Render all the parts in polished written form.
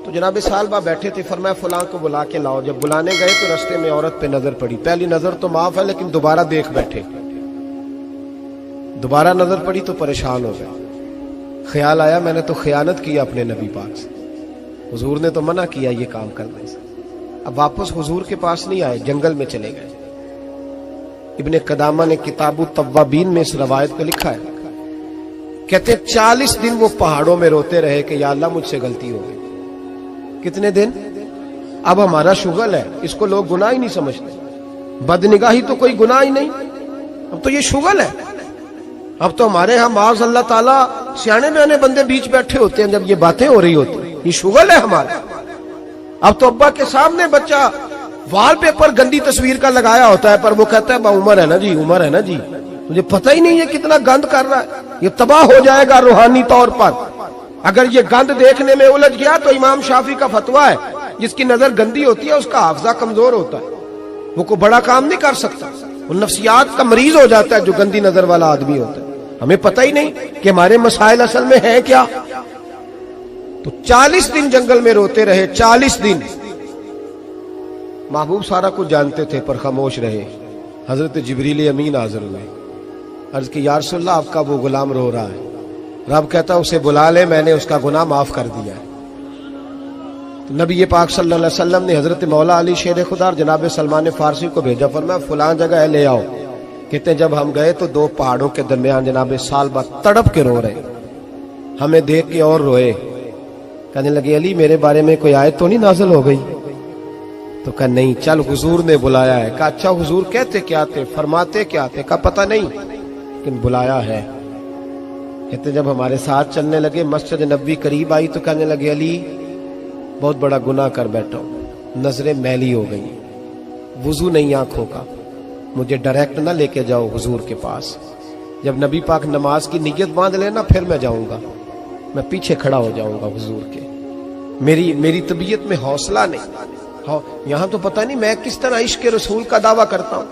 تو جناب صالبہ بیٹھے تھے، فرمایا فلاں کو بلا کے لاؤ۔ جب بلانے گئے تو رستے میں عورت پہ نظر پڑی، پہلی نظر تو معاف ہے لیکن دوبارہ دیکھ بیٹھے، دوبارہ نظر پڑی تو پریشان ہو گئے۔ خیال آیا میں نے تو خیانت کی اپنے نبی پاک سے، حضور نے تو منع کیا یہ کام کرنے سے۔ اب واپس حضور کے پاس نہیں آئے، جنگل میں چلے گئے۔ ابن قدامہ نے کتاب التوابین میں اس روایت کو لکھا ہے، کہتے 40 دن وہ پہاڑوں میں روتے رہے کہ یا اللہ مجھ سے غلطی ہو گئی۔ کتنے دن؟ اب ہمارا شغل ہے، اس کو لوگ گناہ ہی نہیں سمجھتے، بدنگاہی تو کوئی گناہ ہی نہیں، اب تو یہ شغل ہے۔ اب تو ہمارے ہاں معاذ اللہ تعالیٰ سیانے بیانے بندے بیچ بیٹھے ہوتے ہیں جب یہ باتیں ہو رہی ہوتی ہیں، یہ شغل ہے ہمارا۔ اب تو ابا کے سامنے بچہ وال پیپر گندی تصویر کا لگایا ہوتا ہے، پر وہ کہتا ہے با عمر ہے نا جی، عمر ہے نا جی، مجھے پتہ ہی نہیں ہے کتنا گند کر رہا ہے، یہ تباہ ہو جائے گا روحانی طور پر۔ اگر یہ گند دیکھنے میں الجھ گیا تو امام شافعی کا فتویٰ ہے جس کی نظر گندی ہوتی ہے اس کا حافظہ کمزور ہوتا ہے، وہ کوئی بڑا کام نہیں کر سکتا، وہ نفسیات کا مریض ہو جاتا ہے جو گندی نظر والا آدمی ہوتا ہے۔ ہمیں پتہ ہی نہیں کہ ہمارے مسائل اصل میں ہیں کیا۔ تو 40 دن جنگل میں روتے رہے، 40 دن۔ محبوب سارا کچھ جانتے تھے پر خاموش رہے۔ حضرت جبریل امین حاضر ہوئے، عرض کی یا رسول اللہ آپ کا وہ غلام رو رہا ہے۔ رب کہتا اسے بلا لے، میں نے اس کا گناہ معاف کر دیا ہے۔ تو نبی پاک صلی اللہ علیہ وسلم نے حضرت مولا علی شیر خدا اور جناب سلمان فارسی کو بھیجا، فرمایا فلاں جگہ ہے لے آؤ۔ کہتے ہیں جب ہم گئے تو 2 پہاڑوں کے درمیان جناب صالبہ تڑپ کے رو رہے، ہمیں دیکھ کے اور روئے، کہنے لگے علی میرے بارے میں کوئی آیت تو نہیں نازل ہو گئی؟ تو کہا نہیں، چل حضور نے بلایا ہے۔ کہا اچھا حضور کہتے کیا تھے، فرماتے کیا تھے؟ کہا پتہ نہیں لیکن بلایا ہے۔ کہتے جب ہمارے ساتھ چلنے لگے، مسجد نبوی قریب آئی تو کہنے لگے علی بہت بڑا گناہ کر بیٹھا ہوں، نظریں میلی ہو گئی، وضو نہیں آنکھوں کا، مجھے ڈائریکٹ نہ لے کے جاؤ حضور کے پاس، جب نبی پاک نماز کی نیت باندھ لینا پھر میں جاؤں گا، میں پیچھے کھڑا ہو جاؤں گا حضور کے، میری طبیعت میں حوصلہ نہیں۔ یہاں تو پتہ نہیں میں کس طرح عشق رسول کا دعویٰ کرتا ہوں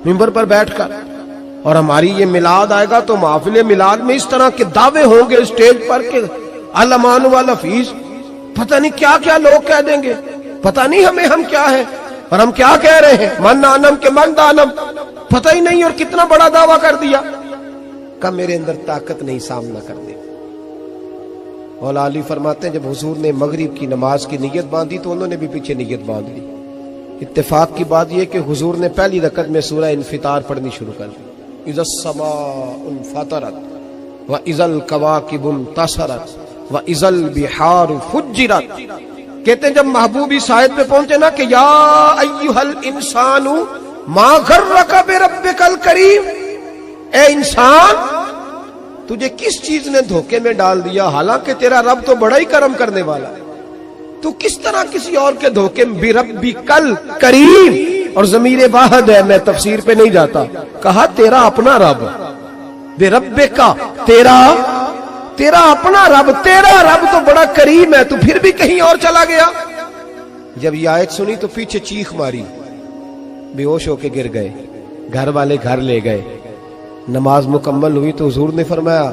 منبر پر بیٹھ کر، اور ہماری یہ میلاد آئے گا تو محفل میلاد میں اس طرح کے دعوے ہوں گے اسٹیج پر کہ علمان والحفیظ، پتہ نہیں کیا کیا لوگ کہہ دیں گے، پتہ نہیں ہم کیا ہے اور ہم کیا کہہ رہے ہیں، من آنم کے من دانم، پتہ ہی نہیں، اور کتنا بڑا دعویٰ کر دیا۔ کہ میرے اندر طاقت نہیں سامنا کرنے۔ مولا علی فرماتے ہیں جب حضور نے مغرب کی نماز کی نیت باندھی تو انہوں نے بھی پیچھے نیت باندھ لی۔ اتفاق کی بات یہ کہ حضور نے پہلی رکعت میں سورہ انفطار پڑھنی شروع کر دی، اذا السماء انفطرت واذا الکواکب انتصرت واذا البحار فجرت۔ کہتے ہیں جب محبوبی سائد پہ پہنچے نا کہ یا ایھا الانسان ما غرک بربک الکریم، اے انسان تجھے کس چیز نے دھوکے میں ڈال دیا، حالانکہ تیرا رب تو بڑا ہی کرم کرنے والا ہے، تو کس طرح کسی اور کے دھوکے میں، بربک الکریم، اور ضمیر واحد ہے، میں تفسیر پہ نہیں جاتا، کہا تیرا اپنا رب، بربک تیرا اپنا رب، تیرا رب تو بڑا کریم ہے، تو پھر بھی کہیں اور چلا گیا۔ جب یہ آیت سنی تو پیچھے چیخ ماری، بے ہوش ہو کے گر گئے، گھر والے گھر لے گئے، نماز مکمل ہوئی تو حضور نے فرمایا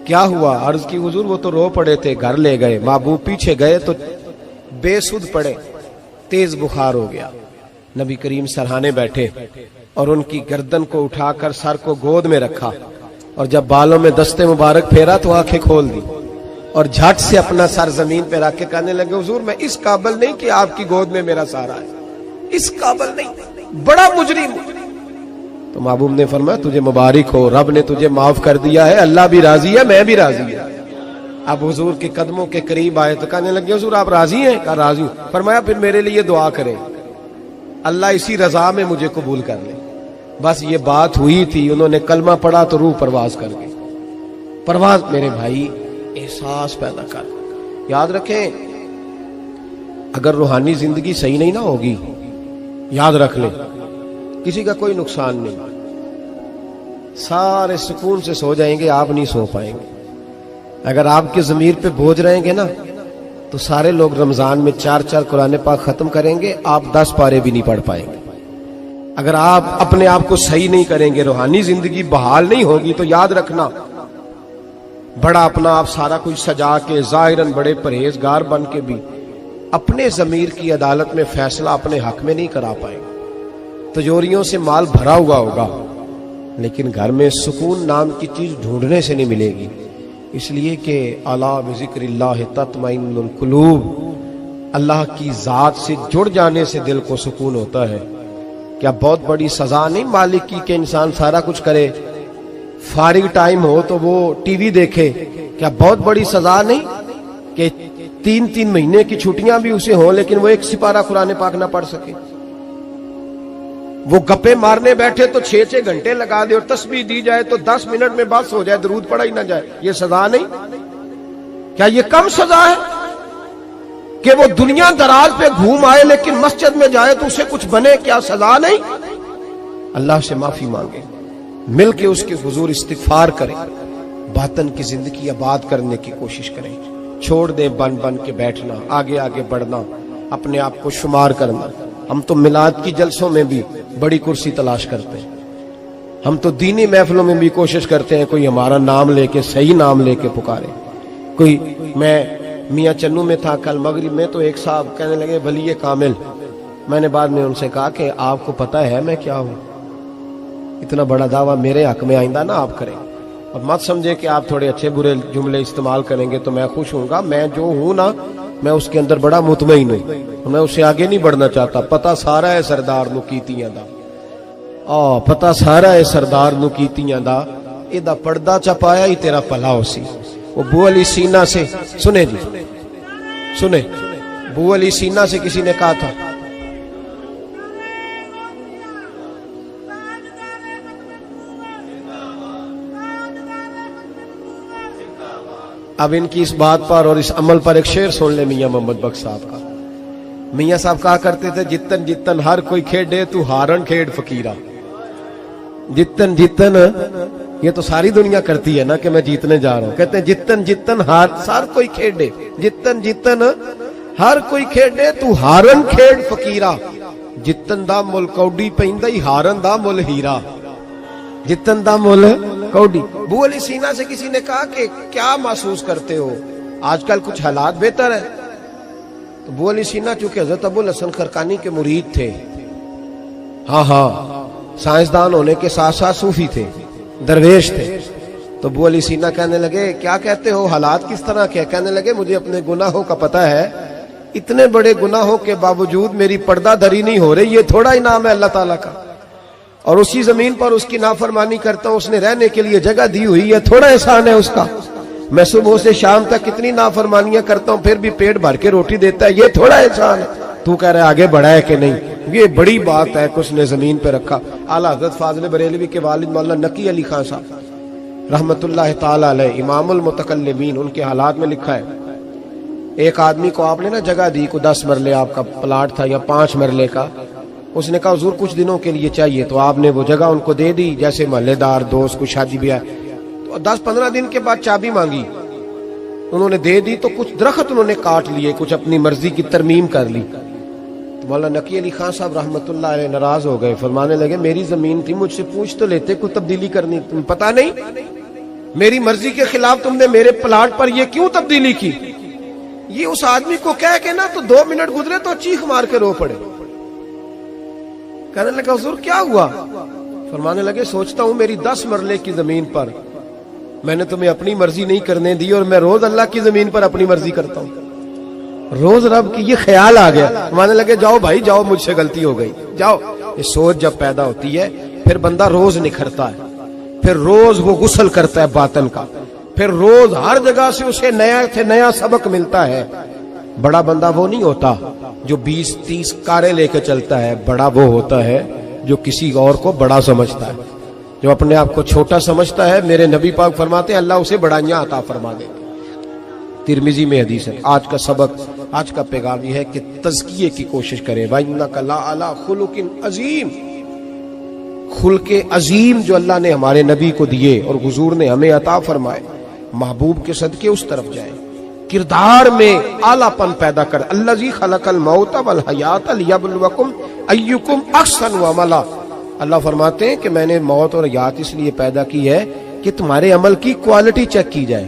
کیا ہوا؟ عرض کی حضور وہ تو رو پڑے تھے، گھر لے گئے۔ محبوب پیچھے گئے تو بے سدھ پڑے، تیز بخار ہو گیا۔ نبی کریم سرہانے بیٹھے اور ان کی گردن کو اٹھا کر سر کو گود میں رکھا، اور جب بالوں میں دستے مبارک پھیرا تو آنکھیں کھول دی، اور جھٹ سے اپنا سر زمین پہ رکھ کے کہنے لگے حضور میں اس قابل نہیں کہ آپ کی گود میں میرا سارا ہے، اس قابل نہیں، بڑا مجرم ہوں۔ تو محبوب نے فرمایا تجھے مبارک ہو، رب نے تجھے معاف کر دیا ہے، اللہ بھی راضی ہے، میں بھی راضی ہوں۔ اب حضور کے قدموں کے قریب آئے تو کہنے لگے حضور آپ راضی ہیں؟ کہا راضی ہوں۔ فرمایا پھر میرے لیے دعا کریں، اللہ اسی رضا میں مجھے قبول کر لے۔ بس یہ بات ہوئی تھی، انہوں نے کلمہ پڑھا تو روح پرواز کر گئی۔ پرواز میرے بھائی احساس پیدا کر، یاد رکھیں اگر روحانی زندگی صحیح نہیں نہ ہوگی، یاد رکھ لیں کسی کا کوئی نقصان نہیں، سارے سکون سے سو جائیں گے، آپ نہیں سو پائیں گے۔ اگر آپ کے ضمیر پہ بوجھ رہیں گے نا تو سارے لوگ رمضان میں 4 قرآن پاک ختم کریں گے، آپ 10 پارے بھی نہیں پڑھ پائیں گے۔ اگر آپ اپنے آپ کو صحیح نہیں کریں گے، روحانی زندگی بحال نہیں ہوگی، تو یاد رکھنا بڑا اپنا آپ سارا کچھ سجا کے ظاہراً بڑے پرہیزگار بن کے بھی اپنے ضمیر کی عدالت میں فیصلہ اپنے حق میں نہیں کرا پائے. تجوریوں سے مال بھرا ہوا ہوگا لیکن گھر میں سکون نام کی چیز ڈھونڈنے سے نہیں ملے گی. اس لیے کہ الا بذکر اللہ تطمئن القلوب، اللہ کی ذات سے جڑ جانے سے دل کو سکون ہوتا ہے. کیا بہت بڑی سزا نہیں مالک کی کہ انسان سارا کچھ کرے، فارغ ٹائم ہو تو وہ ٹی وی دیکھے؟ کیا بہت بڑی سزا نہیں کہ 3 مہینے کی چھٹیاں بھی اسے ہوں لیکن وہ ایک سپارہ قرآن پاک نہ پڑھ سکے؟ وہ گپے مارنے بیٹھے تو 6 گھنٹے لگا دے اور تسبیح دی جائے تو 10 منٹ میں بس ہو جائے، درود پڑھا ہی نہ جائے. یہ سزا نہیں؟ کیا یہ کم سزا ہے کہ وہ دنیا دراز پہ گھوم آئے لیکن مسجد میں جائے تو اسے کچھ بنے؟ کیا سزا نہیں؟ اللہ سے معافی مانگے، مل کے اس کے حضور استغفار کریں، باطن کی زندگی آباد کرنے کی کوشش کریں. چھوڑ دیں بن کے بیٹھنا، آگے آگے بڑھنا، اپنے آپ کو شمار کرنا. ہم تو میلاد کی جلسوں میں بھی بڑی کرسی تلاش کرتے ہیں، ہم تو دینی محفلوں میں بھی کوشش کرتے ہیں کوئی ہمارا نام لے کے، صحیح نام لے کے پکارے. کوئی، میں میاں چنو میں تھا کل مغرب میں، تو ایک صاحب کہنے لگے ولی کامل. میں نے بعد میں ان سے کہا کہ آپ کو پتہ ہے میں کیا ہوں؟ اتنا بڑا دعویٰ میرے حق میں آئندہ نہ آپ کریں، اور مت سمجھے کہ آپ تھوڑے اچھے برے جملے استعمال کریں گے تو میں خوش ہوں گا. میں جو ہوں نا، میں اس کے اندر بڑا مطمئن ہوں، میں اسے آگے نہیں بڑھنا چاہتا. پتہ سارا ہے سردار نو کیتیاں دا، پتہ سارا ہے سردار نو کیتیاں دا، ایدہ پردہ چپایا ہی تیرا پلا ہو سی. وہ بو علی سینہ سے، سنے جی سنے، بو علی سینہ سے کسی نے کہا تھا اب ان کی اس بات پر اور اس عمل پر ایک شعر سن لے میاں محمد بخش صاحب کا. میاں صاحب کہا کرتے تھے جتن جتن ہر کوئی کھیڑے تو ہارن کھیڑ فقیرہ. جتن جتن، یہ تو ساری دنیا کرتی ہے نا کہ میں جیتنے جا رہا ہوں. کہتے ہیں جتن جتن ہر کوئی کھیڑے، جتن جتن ہر کوئی کھیڑے تو ہارن کھیڑ فقیرہ. جتن دا مل کوڈی پیندی ہارن دا مل ہیرا. جتن دا مل کوڈی. بو علی سینہ سے کسی نے کہا کہ کیا محسوس کرتے ہو آج کل کچھ حالات بہتر ہے؟ تو بو علی سینہ چونکہ حضرت ابو الحسن خرقانی کے مرید تھے، ہاں سائنسدان ہونے کے ساتھ ساتھ صوفی تھے، درویش تھے. تو بو علی سینہ کہنے لگے کیا کہتے ہو، حالات کس طرح کے؟ کہنے لگے مجھے اپنے گناہوں کا پتہ ہے، اتنے بڑے گناہوں کے باوجود میری پردہ دری نہیں ہو رہی، یہ تھوڑا انعام ہے اللہ تعالیٰ کا. اور اسی زمین پر اس کی نافرمانی کرتا ہوں، اس نے رہنے کے لیے جگہ دی ہوئی ہے، تھوڑا احسان ہے اس کا. میں صبح سے شام تک کتنی نافرمانیاں کرتا ہوں پھر بھی پیٹ بھر کے روٹی دیتا ہے، یہ تھوڑا احسان ہے. تو کہہ رہے آگے بڑھا ہے کہ نہیں؟ یہ بڑی بات ہے کہ اس نے زمین پہ رکھا. اعلیٰ حضرت فاضل بریلوی کے والد مولانا نقی علی خان صاحب رحمت اللہ تعالی علیہ، امام المتکلمین، ان کے حالات میں لکھا ہے ایک آدمی کو آپ نے نا جگہ دی، کو 10 مرلے آپ کا پلاٹ تھا یا 5 مرلے کا. اس نے کہا حضور کچھ دنوں کے لیے چاہیے، تو آپ نے وہ جگہ ان کو دے دی. جیسے محلے دار دوست کو شادی بھی ہے تو 10-15 دن کے بعد چابی مانگی، انہوں نے دے دی. تو کچھ درخت انہوں نے کاٹ لیے، کچھ اپنی مرضی کی ترمیم کر لی. تو مولانا نقی علی خان صاحب رحمت اللہ علیہ ناراض ہو گئے، فرمانے لگے میری زمین تھی، مجھ سے پوچھ تو لیتے، کوئی تبدیلی کرنی تمہیں پتہ نہیں؟ میری مرضی کے خلاف تم نے میرے پلاٹ پر یہ کیوں تبدیلی کی؟ یہ اس آدمی کو کہہ کے نا تو 2 منٹ گزرے تو چیخ مار کے رو پڑے. کہنے لگا حضور کیا ہوا؟ فرمانے لگے سوچتا ہوں میری 10 مرلے کی زمین پر میں نے تمہیں اپنی مرضی نہیں کرنے دی، اور میں روز اللہ کی زمین پر اپنی مرضی کرتا ہوں. روز رب کی یہ خیال آ گیا. فرمانے لگے جاؤ بھائی جاؤ، مجھ سے غلطی ہو گئی، جاؤ. یہ سوچ جب پیدا ہوتی ہے پھر بندہ روز نکھرتا ہے، پھر روز وہ غسل کرتا ہے باطن کا، پھر روز ہر جگہ سے اسے نیا سے نیا سبق ملتا ہے. بڑا بندہ وہ نہیں ہوتا جو 20-30 کاریں لے کے چلتا ہے، بڑا وہ ہوتا ہے جو کسی اور کو بڑا سمجھتا ہے. جو اپنے آپ کو چھوٹا سمجھتا ہے، میرے نبی پاک فرماتے ہیں اللہ اسے بڑائیاں عطا فرما دے. ترمذی میں حدیث ہے. آج کا سبق، آج کا پیغام یہ ہے کہ تزکیے کی کوشش کریں. وَإِنَّكَ لَعَلَىٰ خُلُقٍ عَظِيمٍ. خلق عظیم جو اللہ نے ہمارے نبی کو دیے اور حضور نے ہمیں عطا فرمائے، محبوب کے صدقے اس طرف جائیں. کردار میں اعلیٰ پن پیدا کر. الذی خلق الموت والحیات لیبلوکم ایکم احسن عملا. اللہ فرماتے ہیں کہ میں نے موت اور حیات اس لیے پیدا کی ہے کہ تمہارے عمل کی کوالٹی چیک کی جائے.